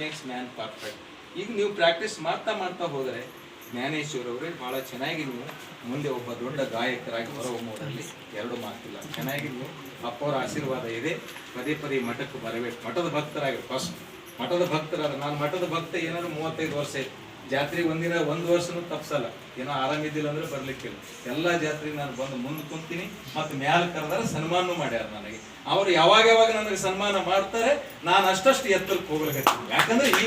Makes man perfect. ಈಗ ನೀವು practice ಮಾಡ್ತಾ ಮಾಡ್ತಾ ಹೋದರೆ ಜ್ಞಾನೇಶ್ವರ ಅವರೇ ಭಾಳ ಚೆನ್ನಾಗಿ ನೀವು ಮುಂದೆ ಒಬ್ಬ ದೊಡ್ಡ ಗಾಯಕರಾಗಿ ಹೊರಹೊಮ್ಮೋದ್ರಲ್ಲಿ ಎರಡು ಮಾತಿಲ್ಲ. ಚೆನ್ನಾಗಿ ನೀವು ಅಪ್ಪವರ ಆಶೀರ್ವಾದ ಇದೆ. ಪದೇ ಪದೇ ಮಠಕ್ಕೆ ಬರಬೇಕು. ಮಠದ ಭಕ್ತರಾಗಿ ಫಸ್ಟ್ ಮಠದ ಭಕ್ತರಾದ ನಾನು ಮಠದ ಭಕ್ತ ಏನಾದ್ರು 35 ವರ್ಷ ಆಯ್ತು. ಜಾತ್ರೆಗೆ ಒಂದಿನ ಒಂದು ವರ್ಷನೂ ತಪ್ಸಲ್ಲ. ಏನೋ ಆರಾಮಿದ್ದಿಲ್ಲ ಅಂದ್ರೆ ಬರ್ಲಿಕ್ಕಿಲ್ಲ. ಎಲ್ಲ ಜಾತ್ರೆಗೆ ನಾನು ಬಂದು ಮುಂದೆ ಕುಂತೀನಿ. ಮತ್ತು ಮ್ಯಾಲ ಕರೆದಾರ ಸನ್ಮಾನ ಮಾಡ್ಯಾರ ನನಗೆ. ಅವರು ಯಾವಾಗ ಯಾವಾಗ ನನಗೆ ಸನ್ಮಾನ ಮಾಡ್ತಾರೆ ನಾನು ಅಷ್ಟಷ್ಟು ಎತ್ತರಕ್ಕೆ ಹೋಗ್ಲಿಕ್ಕೆ. ಯಾಕಂದ್ರೆ ಈ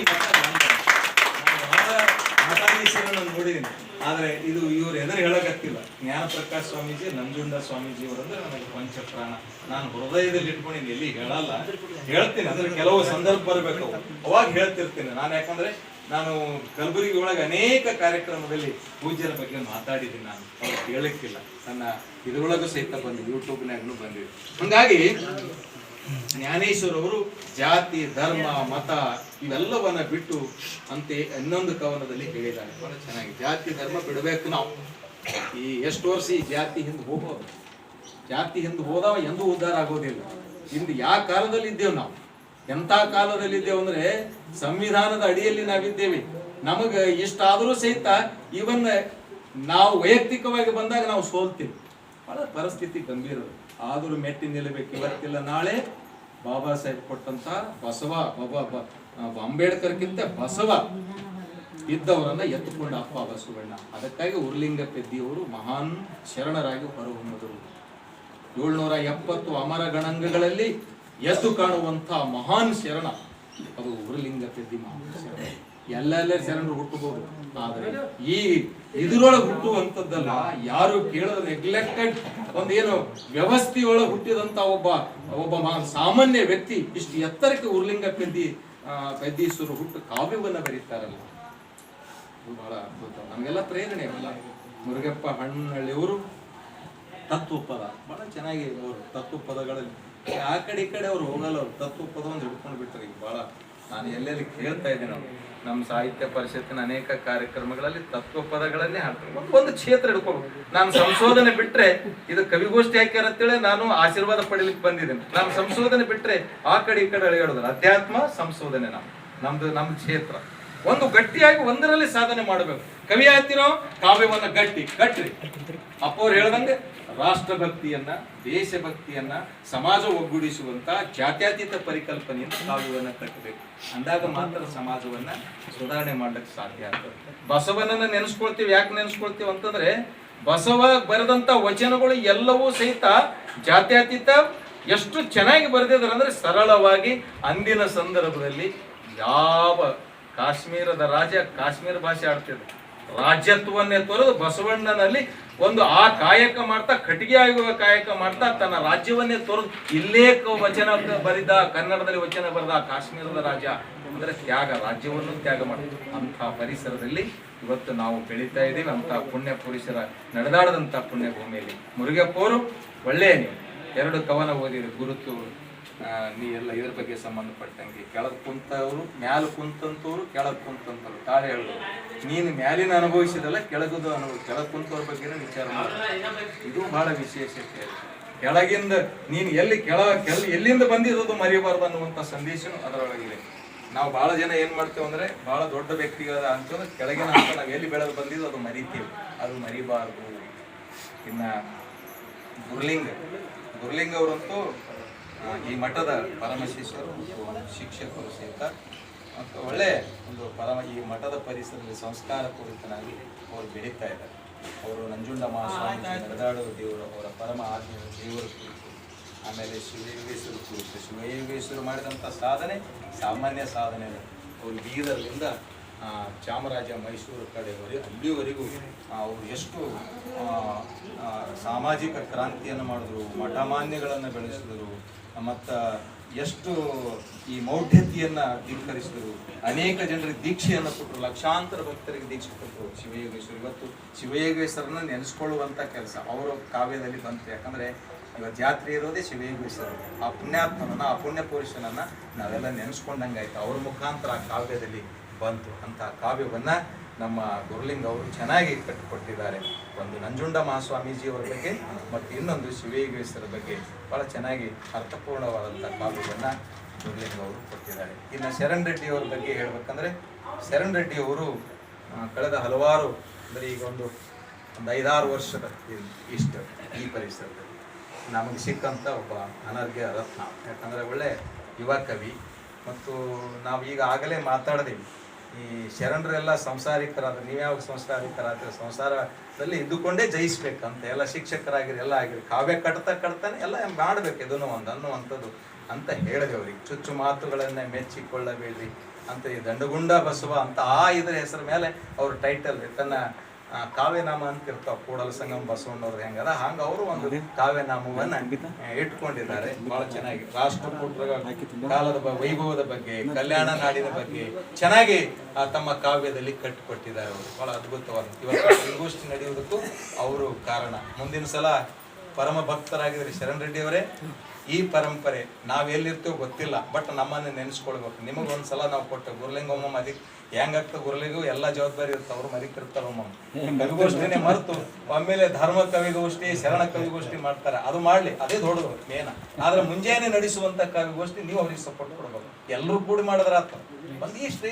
ಮಠಾಧೀಶರನ್ನು ನೋಡಿದ್ದೀನಿ. ಆದ್ರೆ ಇದು ಇವ್ರು ಎದುರು ಹೇಳಕತ್ತಿಲ್ಲ. ಜ್ಞಾನ ಪ್ರಕಾಶ್ ಸ್ವಾಮೀಜಿ, ನಂಜುಂಡ ಸ್ವಾಮೀಜಿ ಅವರಂದ್ರೆ ನನಗೆ ಪಂಚಪ್ರಾಣ. ನಾನು ಹೃದಯದಲ್ಲಿ ಇಟ್ಕೊಂಡಿನಿ, ಎಲ್ಲಿ ಹೇಳಲ್ಲ, ಹೇಳ್ತೀನಿ. ಅಂದ್ರೆ ಕೆಲವು ಸಂದರ್ಭ ಬರಬೇಕು, ಅವಾಗ ಹೇಳ್ತಿರ್ತೀನಿ ನಾನು. ಯಾಕಂದ್ರೆ ನಾನು ಕಲಬುರಗಿ ಒಳಗೆ ಅನೇಕ ಕಾರ್ಯಕ್ರಮದಲ್ಲಿ ಪೂಜ್ಯರ ಬಗ್ಗೆ ಮಾತಾಡಿದ್ದೀನಿ. ನಾನು ಅವ್ರು ಹೇಳಕ್ಕಿಲ್ಲ. ನನ್ನ ಇದ್ರೊಳಗೂ ಸಹಿತ ಬಂದಿದ್ದು, ಯೂಟ್ಯೂಬ್ನಾಗೂ ಬಂದಿದ್ದು. ಹಂಗಾಗಿ ಜ್ಞಾನೇಶ್ವರ ಅವರು ಜಾತಿ, ಧರ್ಮ, ಮತ ಇವೆಲ್ಲವನ್ನ ಬಿಟ್ಟು ಅಂತೆ ಇನ್ನೊಂದು ಕವನದಲ್ಲಿ ಹೇಳಿದ್ದಾರೆ. ಬಹಳ ಚೆನ್ನಾಗಿ ಜಾತಿ ಧರ್ಮ ಬಿಡಬೇಕು. ನಾವು ಈ ಎಷ್ಟು ವರ್ಷ ಈ ಜಾತಿ ಹಿಂದೆ ಹೋಗೋದು, ಜಾತಿ ಹಿಂದೆ ಹೋದವ ಎಂದೂ ಉದ್ಧಾರ ಆಗೋದಿಲ್ಲ. ಇಂದು ಯಾವ ಕಾಲದಲ್ಲಿ ಇದ್ದೇವೆ ನಾವು, ಎಂಥ ಕಾಲದಲ್ಲಿ ಇದ್ದೇವೆ ಅಂದ್ರೆ ಸಂವಿಧಾನದ ಅಡಿಯಲ್ಲಿ ನಾವಿದ್ದೇವೆ. ನಮಗೆ ಇಷ್ಟಾದರೂ ಸಹಿತ ಇವನ್ ನಾವು ವೈಯಕ್ತಿಕವಾಗಿ ಬಂದಾಗ ನಾವು ಸೋಲ್ತೀವಿ. ಬಹಳ ಪರಿಸ್ಥಿತಿ ಗಂಭೀರ. ಆದರೂ ಮೆಟ್ಟಿ ನಿಲ್ಲಬೇಕು. ಇವತ್ತಿಲ್ಲ ನಾಳೆ ಬಾಬಾ ಸಾಹೇಬ್ ಕೊಟ್ಟಂತ ಬಸವ, ಅಂಬೇಡ್ಕರ್ಗಿಂತ ಬಸವ ಇದ್ದವರನ್ನ ಎತ್ತುಕೊಂಡ ಅಪ್ಪ ಬಸವಣ್ಣ. ಅದಕ್ಕಾಗಿ ಉರ್ಲಿಂಗ ಪೆದ್ದಿಯವರು ಮಹಾನ್ ಶರಣರಾಗಿ ಹೊರಹೊಮ್ಮಿದರು. 770 ಅಮರ ಗಣಾಂಗಗಳಲ್ಲಿ ಎದ್ದು ಕಾಣುವಂತ ಮಹಾನ್ ಶರಣ ಅದು ಉರ್ಲಿಂಗ ಪೆದ್ದಿ ಮಹಾನ್ ಶರಣ. ಎಲ್ಲೆಲ್ಲೇ ಶರಣರು ಹುಟ್ಟಬಹುದು, ಆದ್ರೆ ಈ ಇದ್ರೊಳಗೆ ಹುಟ್ಟುವಂಥದ್ದಲ್ಲ. ಯಾರು ಕೇಳೋದು ನೆಗ್ಲೆಕ್ಟೆಡ್ ಒಂದೇನು ವ್ಯವಸ್ಥೆಯೊಳಗೆ ಹುಟ್ಟಿದಂತ ಒಬ್ಬ ಸಾಮಾನ್ಯ ವ್ಯಕ್ತಿ ಇಷ್ಟು ಎತ್ತರಕ್ಕೆ ಉರ್ಲಿಂಗ ಪೆದ್ದೀಶ್ವರ ಹುಟ್ಟು ಕಾವ್ಯವನ್ನ ಬರೀತಾರಲ್ಲ, ಇದು ಬಹಳ ಅದ್ಭುತ. ನಮಗೆಲ್ಲ ಪ್ರೇರಣೆ ಅಲ್ಲ. ಮುರುಗಪ್ಪ ಹಣ್ಣಳ್ಳಿಯವರು ತತ್ವಪದ ಬಹಳ ಚೆನ್ನಾಗಿ, ಅವರು ತತ್ವಪದಗಳಲ್ಲಿ ಆ ಕಡೆ ಈ ಕಡೆ ಅವ್ರು ಹೋಗಲ್ಲ. ಅವ್ರು ತತ್ವಪದ ಒಂದು ಹಿಡ್ಕೊಂಡು ಬಿಡ್ತಾರೆ. ಈಗ ಬಹಳ ನಾನು ಎಲ್ಲೆಲ್ಲಿ ಕೇಳ್ತಾ ಇದ್ದೀನಿ. ನಾವು ನಮ್ಮ ಸಾಹಿತ್ಯ ಪರಿಷತ್ತಿನ ಅನೇಕ ಕಾರ್ಯಕ್ರಮಗಳಲ್ಲಿ ತತ್ವ ಪದಗಳನ್ನೇ ಹಾಡ್ತಾರೆ. ಒಂದು ಕ್ಷೇತ್ರ ಹಿಡ್ಕೋಬೇಕು. ನಾನು ಸಂಶೋಧನೆ ಬಿಟ್ರೆ, ಇದು ಕವಿಗೋಷ್ಠಿ ಹಾಕ್ಯಾರ ಅಂತೇಳಿ ನಾನು ಆಶೀರ್ವಾದ ಪಡಿಲಿಕ್ಕೆ ಬಂದಿದ್ದೇನೆ. ನಾನು ಸಂಶೋಧನೆ ಬಿಟ್ರೆ ಆ ಕಡೆ ಈ ಕಡೆ ಹೇಳಿದ್ರು. ಅಧ್ಯಾತ್ಮ ಸಂಶೋಧನೆ ನಮ್ಮ ಕ್ಷೇತ್ರ. ಒಂದು ಗಟ್ಟಿಯಾಗಿ ಒಂದರಲ್ಲಿ ಸಾಧನೆ ಮಾಡಬೇಕು. ಕವಿ ಆಗ್ತಿರೋ ಕಾವ್ಯವನ್ನ ಗಟ್ಟ್ರಿ. ಅಪ್ಪವ್ರು ಹೇಳ್ದಂಗೆ ರಾಷ್ಟ್ರಭಕ್ತಿಯನ್ನ, ದೇಶಭಕ್ತಿಯನ್ನ, ಸಮಾಜ ಒಗ್ಗೂಡಿಸುವಂತ ಜಾತ್ಯತೀತ ಪರಿಕಲ್ಪನೆಯಿಂದ ಕಾವ್ಯವನ್ನ ಕಟ್ಟಬೇಕು. ಅಂದಾಗ ಮಾತ್ರ ಸಮಾಜವನ್ನ ಸುಧಾರಣೆ ಮಾಡ್ಲಿಕ್ಕೆ ಸಾಧ್ಯ ಆಗ್ತದೆ. ಬಸವನನ್ನ ನೆನೆಸ್ಕೊಳ್ತೀವಿ. ಯಾಕೆ ನೆನೆಸ್ಕೊಳ್ತೀವಿ ಅಂತಂದ್ರೆ ಬಸವ ಬರೆದಂತ ವಚನಗಳು ಎಲ್ಲವೂ ಸಹಿತ ಜಾತ್ಯತೀತ ಎಷ್ಟು ಚೆನ್ನಾಗಿ ಬರೆದಿದ್ದಾರೆ ಅಂದ್ರೆ ಸರಳವಾಗಿ. ಅಂದಿನ ಸಂದರ್ಭದಲ್ಲಿ ಯಾವ ಕಾಶ್ಮೀರದ ರಾಜ ಕಾಶ್ಮೀರ ಭಾಷೆ ಆಡ್ತಿದ್ದ, ರಾಜ್ಯತ್ವವನ್ನೇ ತೊರೆದು ಬಸವಣ್ಣನಲ್ಲಿ ಒಂದು ಆ ಕಾಯಕ ಮಾಡ್ತಾ, ಕಟ್ಟಿಗೆ ಆಗುವ ಕಾಯಕ ಮಾಡ್ತಾ ತನ್ನ ರಾಜ್ಯವನ್ನೇ ತೊರೆದು ಇಲ್ಲೇ ವಚನ ಬರಿದ, ಕನ್ನಡದಲ್ಲಿ ವಚನ ಬರೆದ ಕಾಶ್ಮೀರದ ರಾಜ ಅಂದ್ರೆ ತ್ಯಾಗ, ರಾಜ್ಯವನ್ನು ತ್ಯಾಗ ಮಾಡಿದ್ರು. ಅಂಥ ಪರಿಸರದಲ್ಲಿ ಇವತ್ತು ನಾವು ಬೆಳೀತಾ ಇದ್ದೀವಿ. ಅಂತ ಪುಣ್ಯ ಪುರುಷರ ನಡೆದಾಡದಂಥ ಪುಣ್ಯ ಭೂಮಿಯಲ್ಲಿ ಮುರುಗಪ್ಪ ಅವರು ಒಳ್ಳೆಯ ನೀವು 2 ಕವನ ಓದಿದ್ರು. ಗುರುತು ನೀ ಎಲ್ಲ ಇದ್ರ ಬಗ್ಗೆ ಸಂಬಂಧಪಟ್ಟಂಗೆ ಕೆಳಗ್ ಕುಂತವ್ರು, ಮ್ಯಾಲ ಕುಂತಂತವ್ರು, ಕೆಳಗ್ ಕುಂತಂತವ್ರು ತಾಳೆ ಹೇಳಿದ್ರು. ನೀನು ಮ್ಯಾಲಿನ ಅನುಭವಿಸಿದಲ್ಲ, ಕೆಳಗದು ಕೆಳಗ್ ಕುಂತವ್ರ ಬಗ್ಗೆ ವಿಚಾರ ಮಾಡ. ಇದು ಬಹಳ ವಿಶೇಷತೆ. ಕೆಳಗಿಂದ ನೀನು ಎಲ್ಲಿಂದ ಬಂದಿದ್ದು ಮರಿಬಾರ್ದು ಅನ್ನುವಂಥ ಸಂದೇಶನು ಅದರೊಳಗಿದೆ. ನಾವು ಬಹಳ ಜನ ಏನ್ ಮಾಡ್ತೇವೆ ಅಂದ್ರೆ ಬಹಳ ದೊಡ್ಡ ವ್ಯಕ್ತಿಗಳ ಅಂತಂದ್ರೆ ಕೆಳಗಿನ ಅಂತ ನಾವು ಎಲ್ಲಿ ಬೆಳೆದು ಬಂದಿದ್ದು ಅದು ಮರಿತೀವಿ. ಅದು ಮರಿಬಾರ್ದು. ಇನ್ನ ಗುರ್ಲಿಂಗ ಅವರಂತೂ ಈ ಮಠದ ಪರಮಶಿಷ್ಯರು, ಶಿಕ್ಷಕರು ಸಹಿತ ಮತ್ತು ಒಳ್ಳೆ ಈ ಮಠದ ಪರಿಸರದಲ್ಲಿ ಸಂಸ್ಕಾರ ಪೂರಿತನಾಗಿ ಅವರು ಬೆಳೀತಾ ಇದ್ದಾರೆ. ಅವರು ನಂಜುಂಡ ಮಹಾಸ್ವಾಮಿ ನಡೆದಾಡುವ ದೇವರು, ಅವರ ಪರಮ ಆತ್ಮೀಯ ದೇವರ ಕುರಿತು, ಆಮೇಲೆ ಶಿವಯೋಗೇಶ್ವರ ಕುರಿತು. ಶಿವಯೋಗೇಶ್ವರ ಮಾಡಿದಂಥ ಸಾಧನೆ ಸಾಮಾನ್ಯ ಸಾಧನೆ ಅಲ್ಲ. ಅವರು ಬೀದರ್ಲಿಂದ ಚಾಮರಾಜ ಮೈಸೂರು ಕಡೆವರೆಗೂ ಅಲ್ಲಿವರೆಗೂ ಅವರು ಎಷ್ಟು ಸಾಮಾಜಿಕ ಕ್ರಾಂತಿಯನ್ನು ಮಾಡಿದ್ರು, ಮಠಮಾನ್ಯಗಳನ್ನು ಬೆಳೆಸಿದರು, ಮತ್ತು ಎಷ್ಟು ಈ ಮೌಢ್ಯತೆಯನ್ನು ಧಿಕ್ಕರಿಸಿದರು. ಅನೇಕ ಜನರಿಗೆ ದೀಕ್ಷೆಯನ್ನು ಕೊಟ್ಟರು, ಲಕ್ಷಾಂತರ ಭಕ್ತರಿಗೆ ದೀಕ್ಷೆ ಕೊಟ್ಟರು ಶಿವಯೋಗೇಶ್ವರ. ಇವತ್ತು ಶಿವಯೋಗೇಶ್ವರನ್ನ ನೆನೆಸ್ಕೊಳ್ಳುವಂಥ ಕೆಲಸ ಅವರ ಕಾವ್ಯದಲ್ಲಿ ಬಂತು. ಯಾಕಂದರೆ ಇವತ್ತು ಜಾತ್ರೆ ಇರೋದೇ ಶಿವಯೋಗೇಶ್ವರ. ಆ ಪುಣ್ಯಾತ್ಮನನ್ನು, ಆ ಪುಣ್ಯ ಪುರುಷನನ್ನು ನಾವೆಲ್ಲ ನೆನೆಸ್ಕೊಂಡಂಗಾಯ್ತು. ಅವ್ರ ಮುಖಾಂತರ ಆ ಕಾವ್ಯದಲ್ಲಿ ಬಂತು. ಅಂತ ಕಾವ್ಯವನ್ನ ನಮ್ಮ ಗುರುಲಿಂಗ ಅವರು ಚೆನ್ನಾಗಿ ಕಟ್ಟಿಕೊಟ್ಟಿದ್ದಾರೆ. ಒಂದು ನಂಜುಂಡ ಮಹಾಸ್ವಾಮೀಜಿಯವರ ಬಗ್ಗೆ ಮತ್ತು ಇನ್ನೊಂದು ಶಿವಯೋಗೇಶ್ವರ ಬಗ್ಗೆ ಬಹಳ ಚೆನ್ನಾಗಿ ಅರ್ಥಪೂರ್ಣವಾದಂಥ ಕಾವ್ಯವನ್ನ ಗುರುಲಿಂಗ ಅವರು ಕೊಟ್ಟಿದ್ದಾರೆ. ಇನ್ನು ಶರಣ್ ರೆಡ್ಡಿ ಅವರ ಬಗ್ಗೆ ಹೇಳ್ಬೇಕಂದ್ರೆ, ಶರಣ್ ರೆಡ್ಡಿ ಅವರು ಕಳೆದ ಹಲವಾರು ಅಂದರೆ ಈಗ ಒಂದು 5-6 ವರ್ಷದ ಇಷ್ಟು ಈ ಪರಿಸರದಲ್ಲಿ ನಮಗೆ ಸಿಕ್ಕಂಥ ಒಬ್ಬ ಅನರ್ಘ್ಯ ರತ್ನ. ಯಾಕಂದರೆ ಒಳ್ಳೆ ಯುವ ಕವಿ. ಮತ್ತು ನಾವು ಈಗ ಆಗಲೇ ಮಾತಾಡಿದೀವಿ, ಈ ಶರಣರೆಲ್ಲ ಸಂಸಾರಿಕರಾದ, ನೀವ್ಯಾವ ಸಂಸಾರಿಕರಾದ್ರೆ ಸಂಸಾರದಲ್ಲಿ ಇದ್ದುಕೊಂಡೇ ಜಯಿಸ್ಬೇಕಂತ, ಎಲ್ಲ ಶಿಕ್ಷಕರಾಗಿರಿ ಎಲ್ಲ ಆಗಿರಿ, ಕಾವ್ಯ ಕಟ್ತಾನೆ ಎಲ್ಲ ಮಾಡಬೇಕು ಇದನ್ನು ಒಂದು ಅನ್ನುವಂಥದ್ದು ಅಂತ ಹೇಳಿದೆ ಅವ್ರಿಗೆ. ಚುಚ್ಚು ಮಾತುಗಳನ್ನೇ ಮೆಚ್ಚಿಕೊಳ್ಳಬೇಡ್ರಿ ಅಂತ ಈ ದಂಡಗುಂಡ ಬಸವ ಅಂತ ಇದರ ಹೆಸರ ಮೇಲೆ ಅವ್ರ ಟೈಟಲ್ ತನ್ನ ಕಾವ್ಯನಾಮ ಅಂತ ಇರ್ತಾವ. ಕೂಡಲ ಸಂಗಮ ಬಸವಣ್ಣವ್ರದ್ದು ಹೆಂಗದ ಹಂಗ ಅವರು ಒಂದು ಕಾವ್ಯನಾಮವನ್ನ ಇಟ್ಕೊಂಡಿದ್ದಾರೆ. ಬಹಳ ಚೆನ್ನಾಗಿ ರಾಷ್ಟ್ರಕೂಟರ ಕಾಲದ ವೈಭವದ ಬಗ್ಗೆ, ಕಲ್ಯಾಣ ನಾಡಿನ ಬಗ್ಗೆ ಚೆನ್ನಾಗಿ ತಮ್ಮ ಕಾವ್ಯದಲ್ಲಿ ಕಟ್ಟಿಕೊಟ್ಟಿದ್ದಾರೆ ಅವರು. ಬಹಳ ಅದ್ಭುತವಾದ ಇವತ್ತು ಗೋಷ್ಠಿ ನಡೆಯುವುದಕ್ಕೂ ಅವರು ಕಾರಣ. ಮುಂದಿನ ಸಲ ಪರಮ ಭಕ್ತರಾಗಿದ್ರೆ ಶರಣ್ ರೆಡ್ಡಿ ಅವರೇ, ಈ ಪರಂಪರೆ ನಾವು ಎಲ್ಲಿರ್ತೀವೋ ಗೊತ್ತಿಲ್ಲ, ಬಟ್ ನಮ್ಮನ್ನ ನೆನೆಸ್ಕೊಳ್ಬೇಕು. ನಿಮಗೊಂದ್ಸಲ ನಾವು ಕೊಟ್ಟು ಗುರುಲಿಂಗಮ್ಮ ಅದಕ್ಕೆ ಹೆಂಗಾಗ್ತದೆ, ಗುರುಲಿಗೂ ಎಲ್ಲ ಜವಾಬ್ದಾರಿ ಇರುತ್ತೆ, ಅವ್ರು ಮರಿತಿರ್ತಾರಮ್ಮ. ಕವಿಗೋಷ್ಠಿನೇ ಮರೆತು ಆಮೇಲೆ ಧರ್ಮ ಕವಿಗೋಷ್ಠಿ, ಶರಣ ಕವಿಗೋಷ್ಠಿ ಮಾಡ್ತಾರೆ. ಅದು ಮಾಡ್ಲಿ, ಅದೇ ದೊಡ್ಡದು ಮೇನ. ಆದ್ರೆ ಮುಂಜಾನೆ ನಡೆಸುವಂತ ಕವಿಗೋಷ್ಠಿ ನೀವು ಅವ್ರಿಗೆ ಸಪೋರ್ಟ್ ಕೊಡ್ಬೇಕು. ಎಲ್ಲರೂ ಕೂಡಿ ಮಾಡಿದ್ರೆ ಆತ ಒಂದಿಷ್ಟು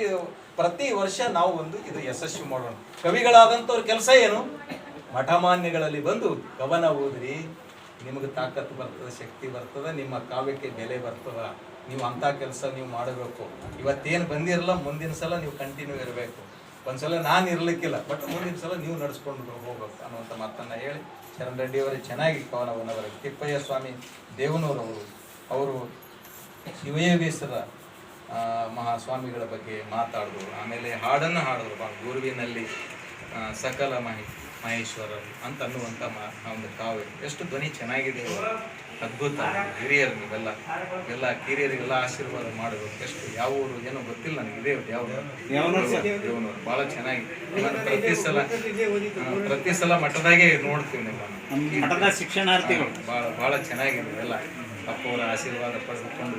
ಪ್ರತಿ ವರ್ಷ ನಾವು ಒಂದು ಇದು ಯಶಸ್ವಿ ಮಾಡೋಣ. ಕವಿಗಳಾದಂಥವ್ರ ಕೆಲಸ ಏನು? ಮಠಮಾನ್ಯಗಳಲ್ಲಿ ಬಂದು ಕವನ ಓದ್ರಿ, ನಿಮಗೆ ತಾಕತ್ತು ಬರ್ತದೆ, ಶಕ್ತಿ ಬರ್ತದೆ, ನಿಮ್ಮ ಕಾವ್ಯಕ್ಕೆ ಬೆಲೆ ಬರ್ತದ. ನೀವು ಅಂಥ ಕೆಲಸ ನೀವು ಮಾಡಬೇಕು. ಇವತ್ತೇನು ಬಂದಿರಲ್ಲ, ಮುಂದಿನ ಸಲ ನೀವು ಕಂಟಿನ್ಯೂ ಇರಬೇಕು. ಒಂದ್ಸಲ ನಾನು ಇರ್ಲಿಕ್ಕಿಲ್ಲ, ಬಟ್ ಮುಂದಿನ ಸಲ ನೀವು ನಡೆಸ್ಕೊಂಡು ಹೋಗ್ಬೇಕು ಅನ್ನುವಂಥ ಮಾತನ್ನು ಹೇಳಿ ಶರಣ್ ರೆಡ್ಡಿ ಅವರೇ ಚೆನ್ನಾಗಿ ಕವನವನ್ನು ಬರೆದು. ತಿಪ್ಪಯ್ಯ ಸ್ವಾಮಿ ದೇವನೂರವರು ಅವರು ಶಿವಯೋಗೇಶ್ವರ ಮಹಾಸ್ವಾಮಿಗಳ ಬಗ್ಗೆ ಮಾತಾಡಿದ್ರು. ಆಮೇಲೆ ಹಾಡನ್ನು ಹಾಡಿದ್ರು, ಗುರುವಿನಲ್ಲಿ ಸಕಲ ಮಹೇಶ್ವರರು ಅಂತ ಅನ್ನುವಂಥ ಒಂದು ಕಾವ್ಯ. ಎಷ್ಟು ಧ್ವನಿ ಚೆನ್ನಾಗಿದೆ, ಅದ್ಭುತ. ಹಿರಿಯರು ನೀವೆಲ್ಲ ಎಲ್ಲ ಕಿರಿಯರಿಗೆಲ್ಲ ಆಶೀರ್ವಾದ ಮಾಡಬೇಕು. ಎಷ್ಟು ಯಾವ ಊರು ಏನೋ ಗೊತ್ತಿಲ್ಲ ನನಗೆ, ಇದೇ ದೇವನೂರು ಭಾಳ ಚೆನ್ನಾಗಿ. ಪ್ರತಿ ಸಲ ಮಠದಾಗೆ ನೋಡ್ತೀವಿ ನಿಮ್ಮನ್ನು, ಶಿಕ್ಷಣಾರ್ಥಿಗಳು ಭಾಳ ಚೆನ್ನಾಗಿದೆ. ಎಲ್ಲ ಅಪ್ಪವರ ಆಶೀರ್ವಾದ ಪಡೆದುಕೊಂಡು